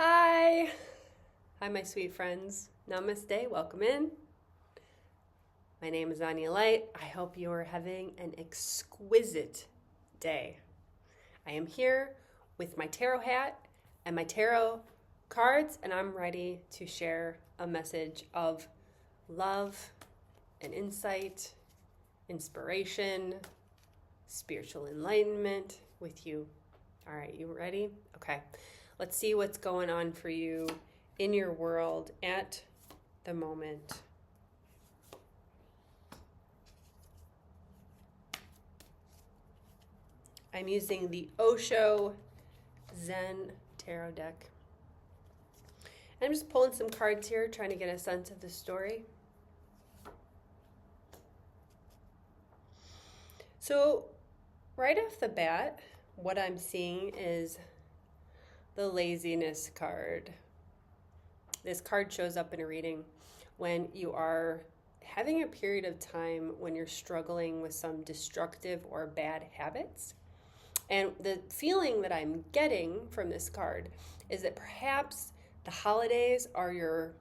Hi. Hi, my sweet friends. Namaste. Welcome in. My name is Anya Light. I hope you are having an exquisite day. I am here with my tarot hat and my tarot cards, and I'm ready to share a message of love and insight, inspiration, spiritual enlightenment with you. All right, you ready? Okay. Let's see what's going on for you in your world at the moment. I'm using the Osho Zen Tarot deck. I'm just pulling some cards here, trying to get a sense of the story. So, right off the bat, what I'm seeing is the laziness card. This card shows up in a reading when you are having a period of time when you're struggling with some destructive or bad habits. And the feeling that I'm getting from this card is that perhaps the holidays are your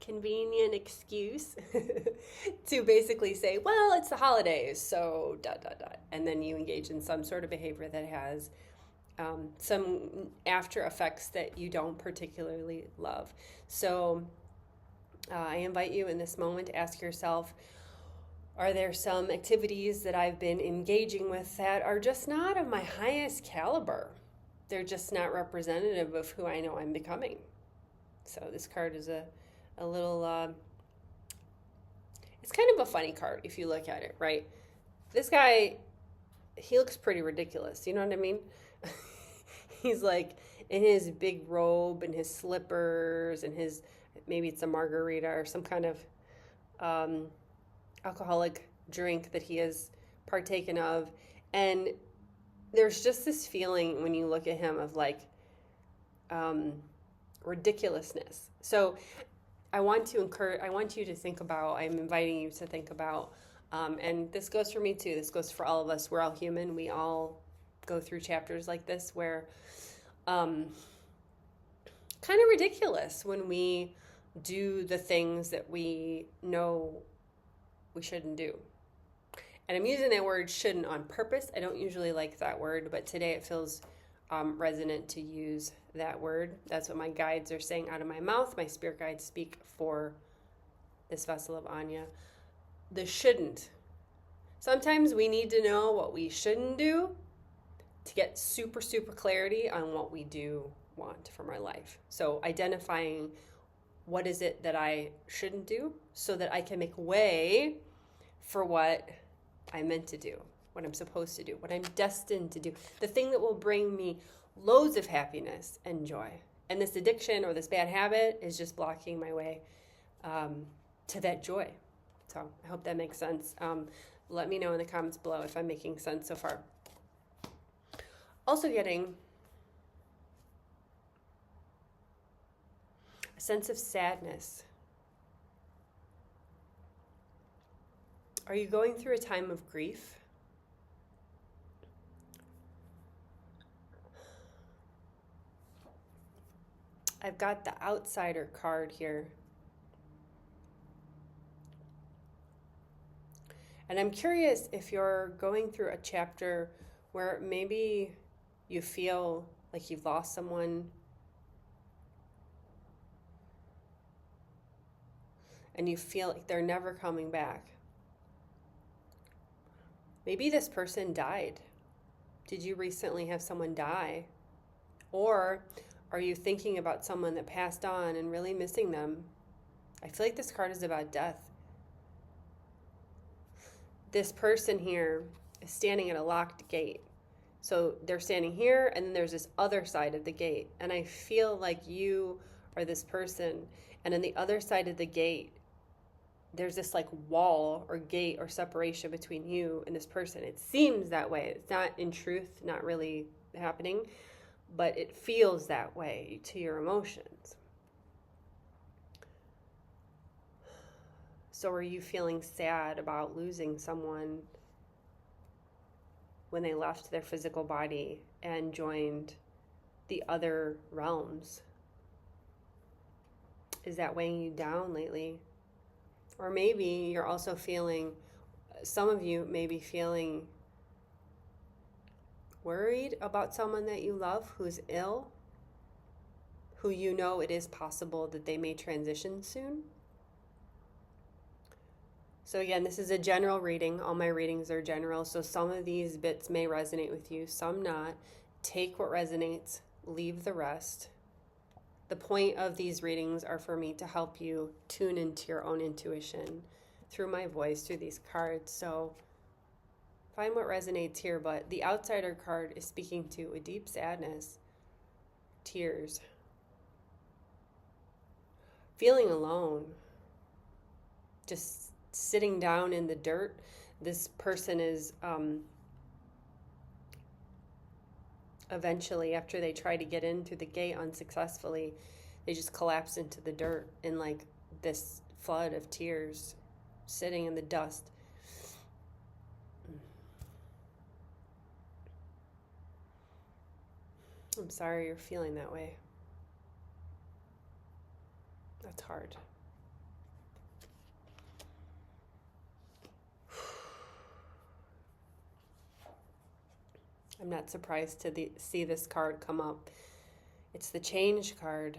convenient excuse to basically say, well, it's the holidays, so ... And then you engage in some sort of behavior that has some after effects that you don't particularly love. So I invite you in this moment to ask yourself, are there some activities that I've been engaging with that are just not of my highest caliber? They're just not representative of who I know I'm becoming. So this card is a little, it's kind of a funny card if you look at it, right? This guy, he looks pretty ridiculous, you know what I mean? He's like in his big robe and his slippers and his, maybe it's a margarita or some kind of alcoholic drink that he has partaken of. And there's just this feeling when you look at him of like ridiculousness. So I want you to think about, I'm inviting you to think about, and this goes for me too, this goes for all of us, we're all human, we all go through chapters like this where kind of ridiculous when we do the things that we know we shouldn't do. And I'm using that word shouldn't on purpose. I don't usually like that word, but today it feels resonant to use that word. That's what my guides are saying out of my mouth. My spirit guides speak for this vessel of Anya. The shouldn't. Sometimes we need to know what we shouldn't do to get super clarity on what we do want from our life. So identifying what is it that I shouldn't do so that I can make way for what I'm meant to do, what I'm supposed to do, what I'm destined to do, the thing that will bring me loads of happiness and joy. And this addiction or this bad habit is just blocking my way to that joy. So I hope that makes sense. Let me know in the comments below if I'm making sense so far. Also getting a sense of sadness. Are you going through a time of grief? I've got the outsider card here. And I'm curious if you're going through a chapter where maybe you feel like you've lost someone and you feel like they're never coming back. Maybe this person died. Did you recently have someone die? Or are you thinking about someone that passed on and really missing them? I feel like this card is about death. This person here is standing at a locked gate. So they're standing here and then there's this other side of the gate. And I feel like you are this person. And on the other side of the gate, there's this like wall or gate or separation between you and this person. It seems that way. It's not in truth, not really happening, but it feels that way to your emotions. So are you feeling sad about losing someone when they left their physical body and joined the other realms? Is that weighing you down lately? Or maybe you're also feeling, some of you may be feeling worried about someone that you love who's ill, who you know it is possible that they may transition soon. So again, this is a general reading. All my readings are general, so some of these bits may resonate with you, some not. Take what resonates, leave the rest. The point of these readings are for me to help you tune into your own intuition through my voice, through these cards. So find what resonates here, but the outsider card is speaking to a deep sadness, tears, feeling alone, just sitting down in the dirt. This person is eventually, after they try to get in through the gate unsuccessfully, they just collapse into the dirt in like this flood of tears, sitting in the dust. I'm sorry you're feeling that way. That's hard. I'm not surprised to see this card come up. It's the change card.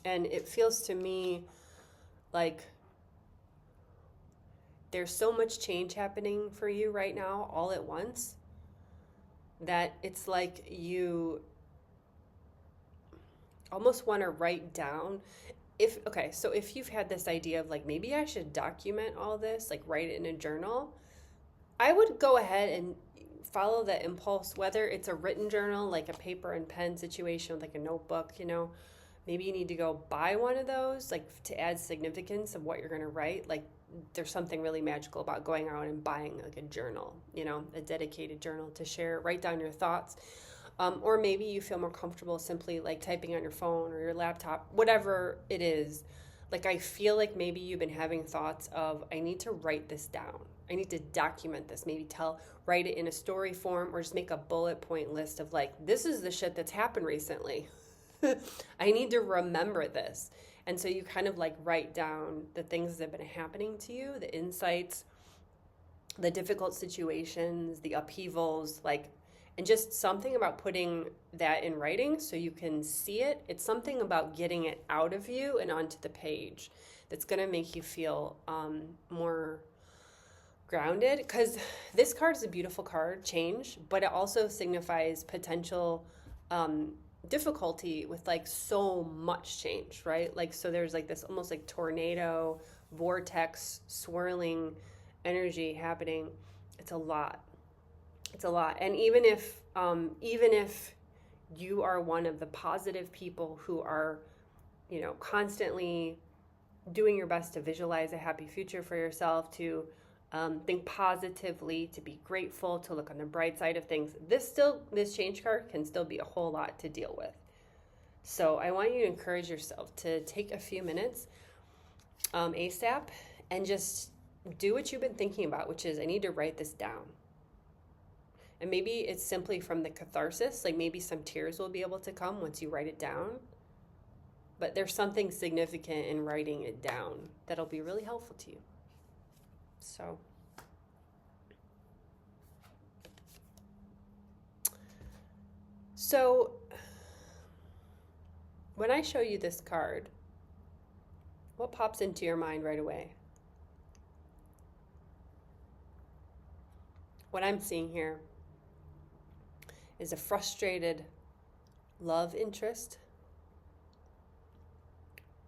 And it feels to me like there's so much change happening for you right now all at once that it's like you almost want to write down so if you've had this idea of like, maybe I should document all this, like write it in a journal, I would go ahead and follow the impulse, whether it's a written journal, like a paper and pen situation, like a notebook, maybe you need to go buy one of those, like to add significance of what you're going to write. Like there's something really magical about going out and buying like a journal, a dedicated journal to share, write down your thoughts. Or maybe you feel more comfortable simply like typing on your phone or your laptop, whatever it is. Like I feel like maybe you've been having thoughts of, I need to write this down. I need to document this, maybe write it in a story form, or just make a bullet point list of like, this is the shit that's happened recently. I need to remember this. And so you kind of like write down the things that have been happening to you, the insights, the difficult situations, the upheavals, and just something about putting that in writing so you can see it. It's something about getting it out of you and onto the page that's going to make you feel more grounded, because this card is a beautiful card, change, but it also signifies potential difficulty with like so much change, right? Like, so there's like this almost like tornado, vortex, swirling energy happening. It's a lot. And even if you are one of the positive people who are, constantly doing your best to visualize a happy future for yourself, to think positively, to be grateful, to look on the bright side of things, this change card can still be a whole lot to deal with. So I want you to encourage yourself to take a few minutes ASAP and just do what you've been thinking about, which is, I need to write this down. And maybe it's simply from the catharsis, like maybe some tears will be able to come once you write it down. But there's something significant in writing it down that'll be really helpful to you. So when I show you this card, what pops into your mind right away? What I'm seeing here is a frustrated love interest.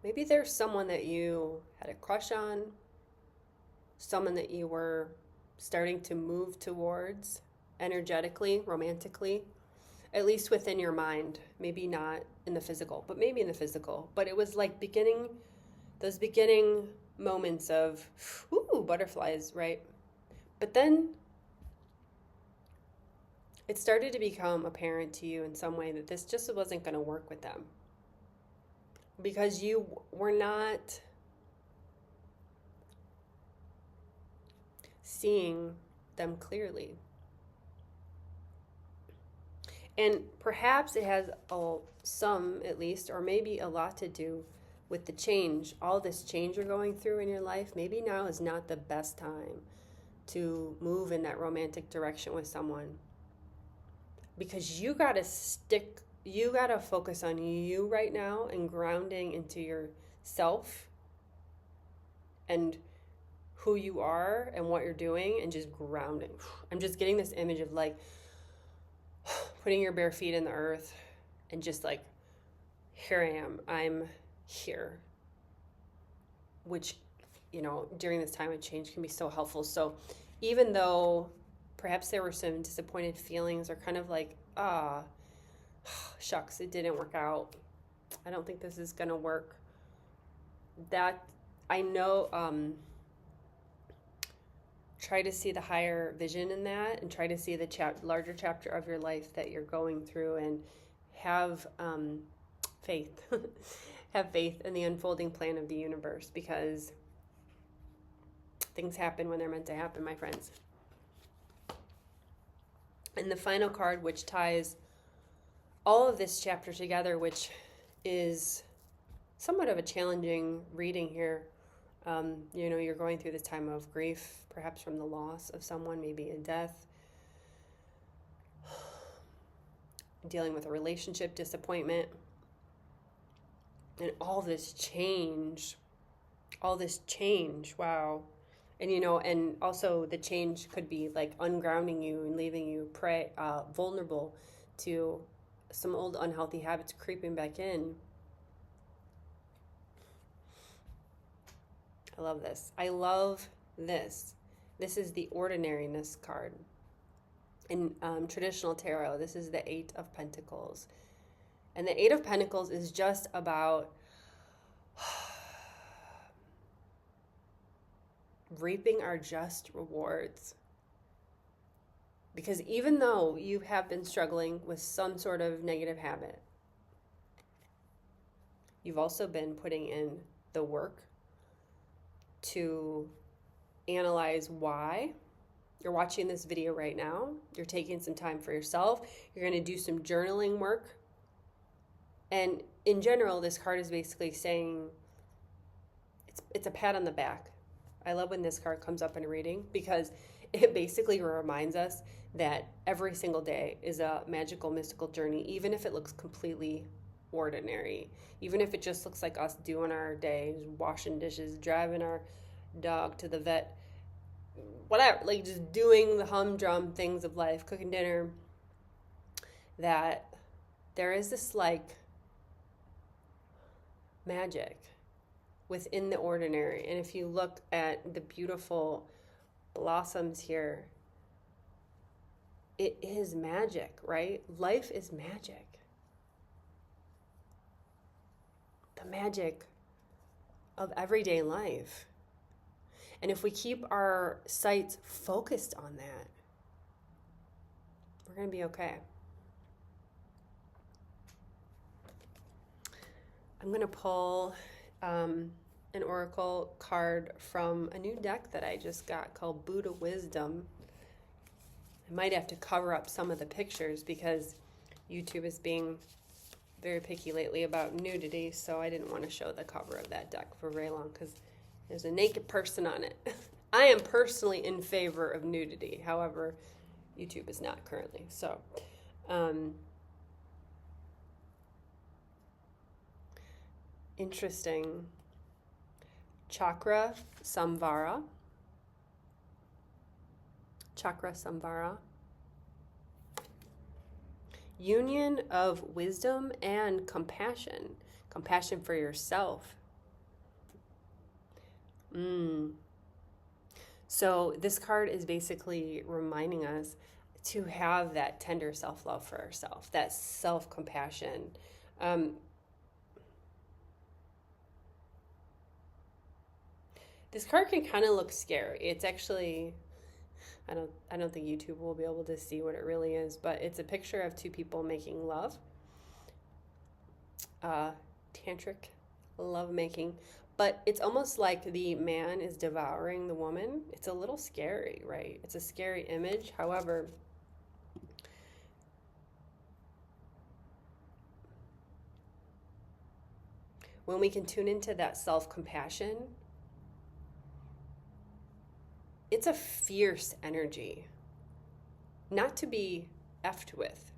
Maybe there's someone that you had a crush on, someone that you were starting to move towards energetically, romantically, at least within your mind. Maybe not in the physical, but maybe in the physical. But it was like those beginning moments of, ooh, butterflies, right? But then it started to become apparent to you in some way that this just wasn't going to work with them, because seeing them clearly. And perhaps it has some, at least, or maybe a lot to do with the change, all this change you're going through in your life. Maybe now is not the best time to move in that romantic direction with someone, because you got to focus on you right now and grounding into yourself and who you are and what you're doing, and just grounding. I'm just getting this image of like putting your bare feet in the earth and just like, here I am, I'm here, which, you know, during this time of change can be so helpful. So even though perhaps there were some disappointed feelings, or kind of like, shucks, it didn't work out, I don't think this is gonna work, that I know, try to see the higher vision in that, and try to see the larger chapter of your life that you're going through, and have faith. Have faith in the unfolding plan of the universe, because things happen when they're meant to happen, my friends. And the final card, which ties all of this chapter together, which is somewhat of a challenging reading here. You know, you're going through this time of grief, perhaps from the loss of someone, maybe a death, dealing with a relationship disappointment, and all this change, wow. And, you know, and also the change could be like ungrounding you and leaving you vulnerable to some old unhealthy habits creeping back in. I love this. I love this. This is the ordinariness card. In traditional tarot, this is the Eight of Pentacles. And the Eight of Pentacles is just about reaping our just rewards. Because even though you have been struggling with some sort of negative habit, you've also been putting in the work to analyze why. You're watching this video right now. You're taking some time for yourself. You're going to do some journaling work. And in general, this card is basically saying it's a pat on the back. I love when this card comes up in a reading, because it basically reminds us that every single day is a magical, mystical journey, even if it looks completely ordinary. Even if it just looks like us doing our day, washing dishes, driving our dog to the vet, whatever, like just doing the humdrum things of life, cooking dinner, that there is this like magic within the ordinary. And if you look at the beautiful blossoms here, it is magic, right? Life is magic. The magic of everyday life. And if we keep our sights focused on that, we're going to be okay. I'm going to pull an oracle card from a new deck that I just got called Buddha Wisdom. I might have to cover up some of the pictures because YouTube is being very picky lately about nudity, so I didn't want to show the cover of that deck for very long because there's a naked person on it. I am personally in favor of nudity. However, YouTube is not currently. So, interesting. Chakra Samvara. Chakra Samvara. Union of wisdom and compassion. Compassion for yourself. So this card is basically reminding us to have that tender self-love for ourselves, that self-compassion. This card can kind of look scary. It's actually, I don't think YouTube will be able to see what it really is, but it's a picture of two people making love. Tantric love making. But it's almost like the man is devouring the woman. It's a little scary, right? It's a scary image. However, when we can tune into that self-compassion, it's a fierce energy, not to be effed with.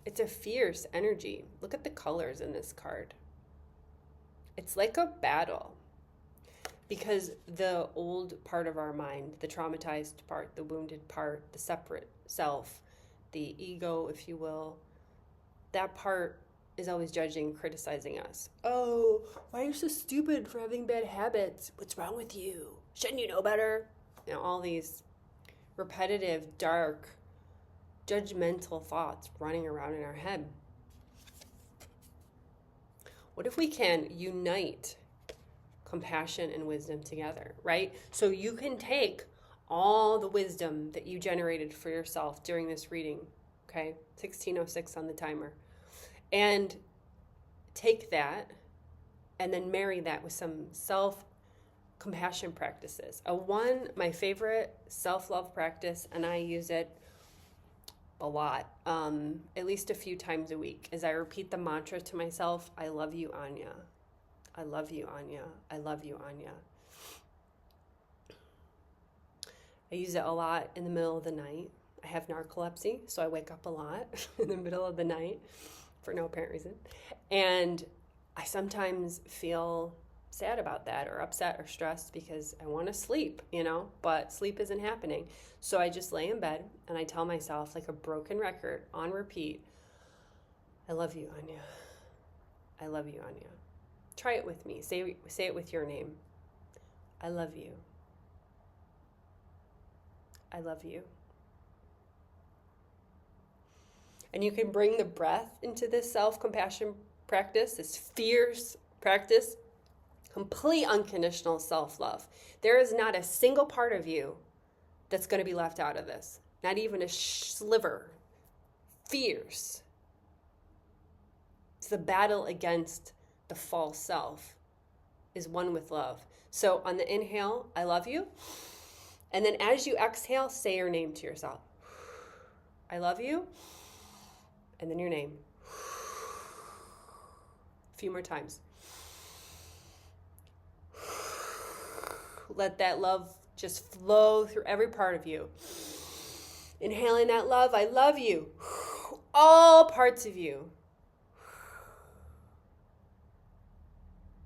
It's a fierce energy. Look at the colors in this card. It's like a battle, because the old part of our mind, the traumatized part, the wounded part, the separate self, the ego, if you will, that part is always judging, criticizing us. Oh, why are you so stupid for having bad habits? What's wrong with you? Shouldn't you know better? You know, all these repetitive, dark, judgmental thoughts running around in our head. What if we can unite compassion and wisdom together, right? So you can take all the wisdom that you generated for yourself during this reading, okay? 16:06 on the timer. And take that and then marry that with some self-compassion practices. My favorite self-love practice, and I use it a lot, at least a few times a week, is I repeat the mantra to myself: I love you, Anya. I love you, Anya. I love you, Anya. I use it a lot in the middle of the night. I have narcolepsy, so I wake up a lot in the middle of the night for no apparent reason. And I sometimes feel sad about that, or upset or stressed, because I want to sleep, but sleep isn't happening. So I just lay in bed and I tell myself, like a broken record on repeat, I love you, Anya. I love you, Anya. Try it with me. Say it with your name. I love you. I love you. And you can bring the breath into this self-compassion practice, this fierce practice, complete unconditional self-love. There is not a single part of you that's going to be left out of this. Not even a sliver. Fierce. It's the battle against the false self is one with love. So on the inhale, I love you. And then as you exhale, say your name to yourself. I love you. And then your name. A few more times. Let that love just flow through every part of you. Inhaling that love, I love you. All parts of you.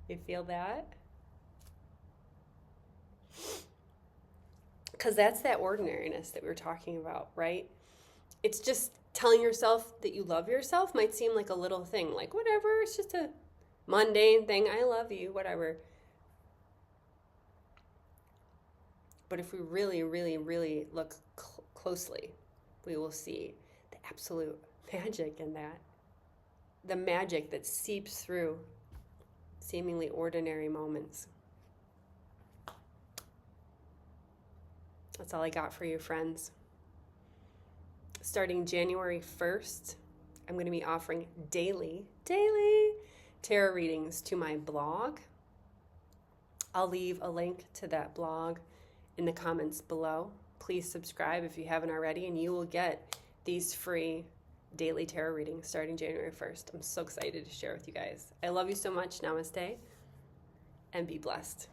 You feel that? Because that's that ordinariness that we were talking about, right? It's just telling yourself that you love yourself might seem like a little thing, like whatever, it's just a mundane thing. I love you, whatever. But if we really, really, really look closely, we will see the absolute magic in that. The magic that seeps through seemingly ordinary moments. That's all I got for you, friends. Starting January 1st, I'm going to be offering daily tarot readings to my blog. I'll leave a link to that blog in the comments below. Please subscribe if you haven't already, and you will get these free daily tarot readings starting January 1st. I'm so excited to share with you guys. I love you so much. Namaste, and be blessed.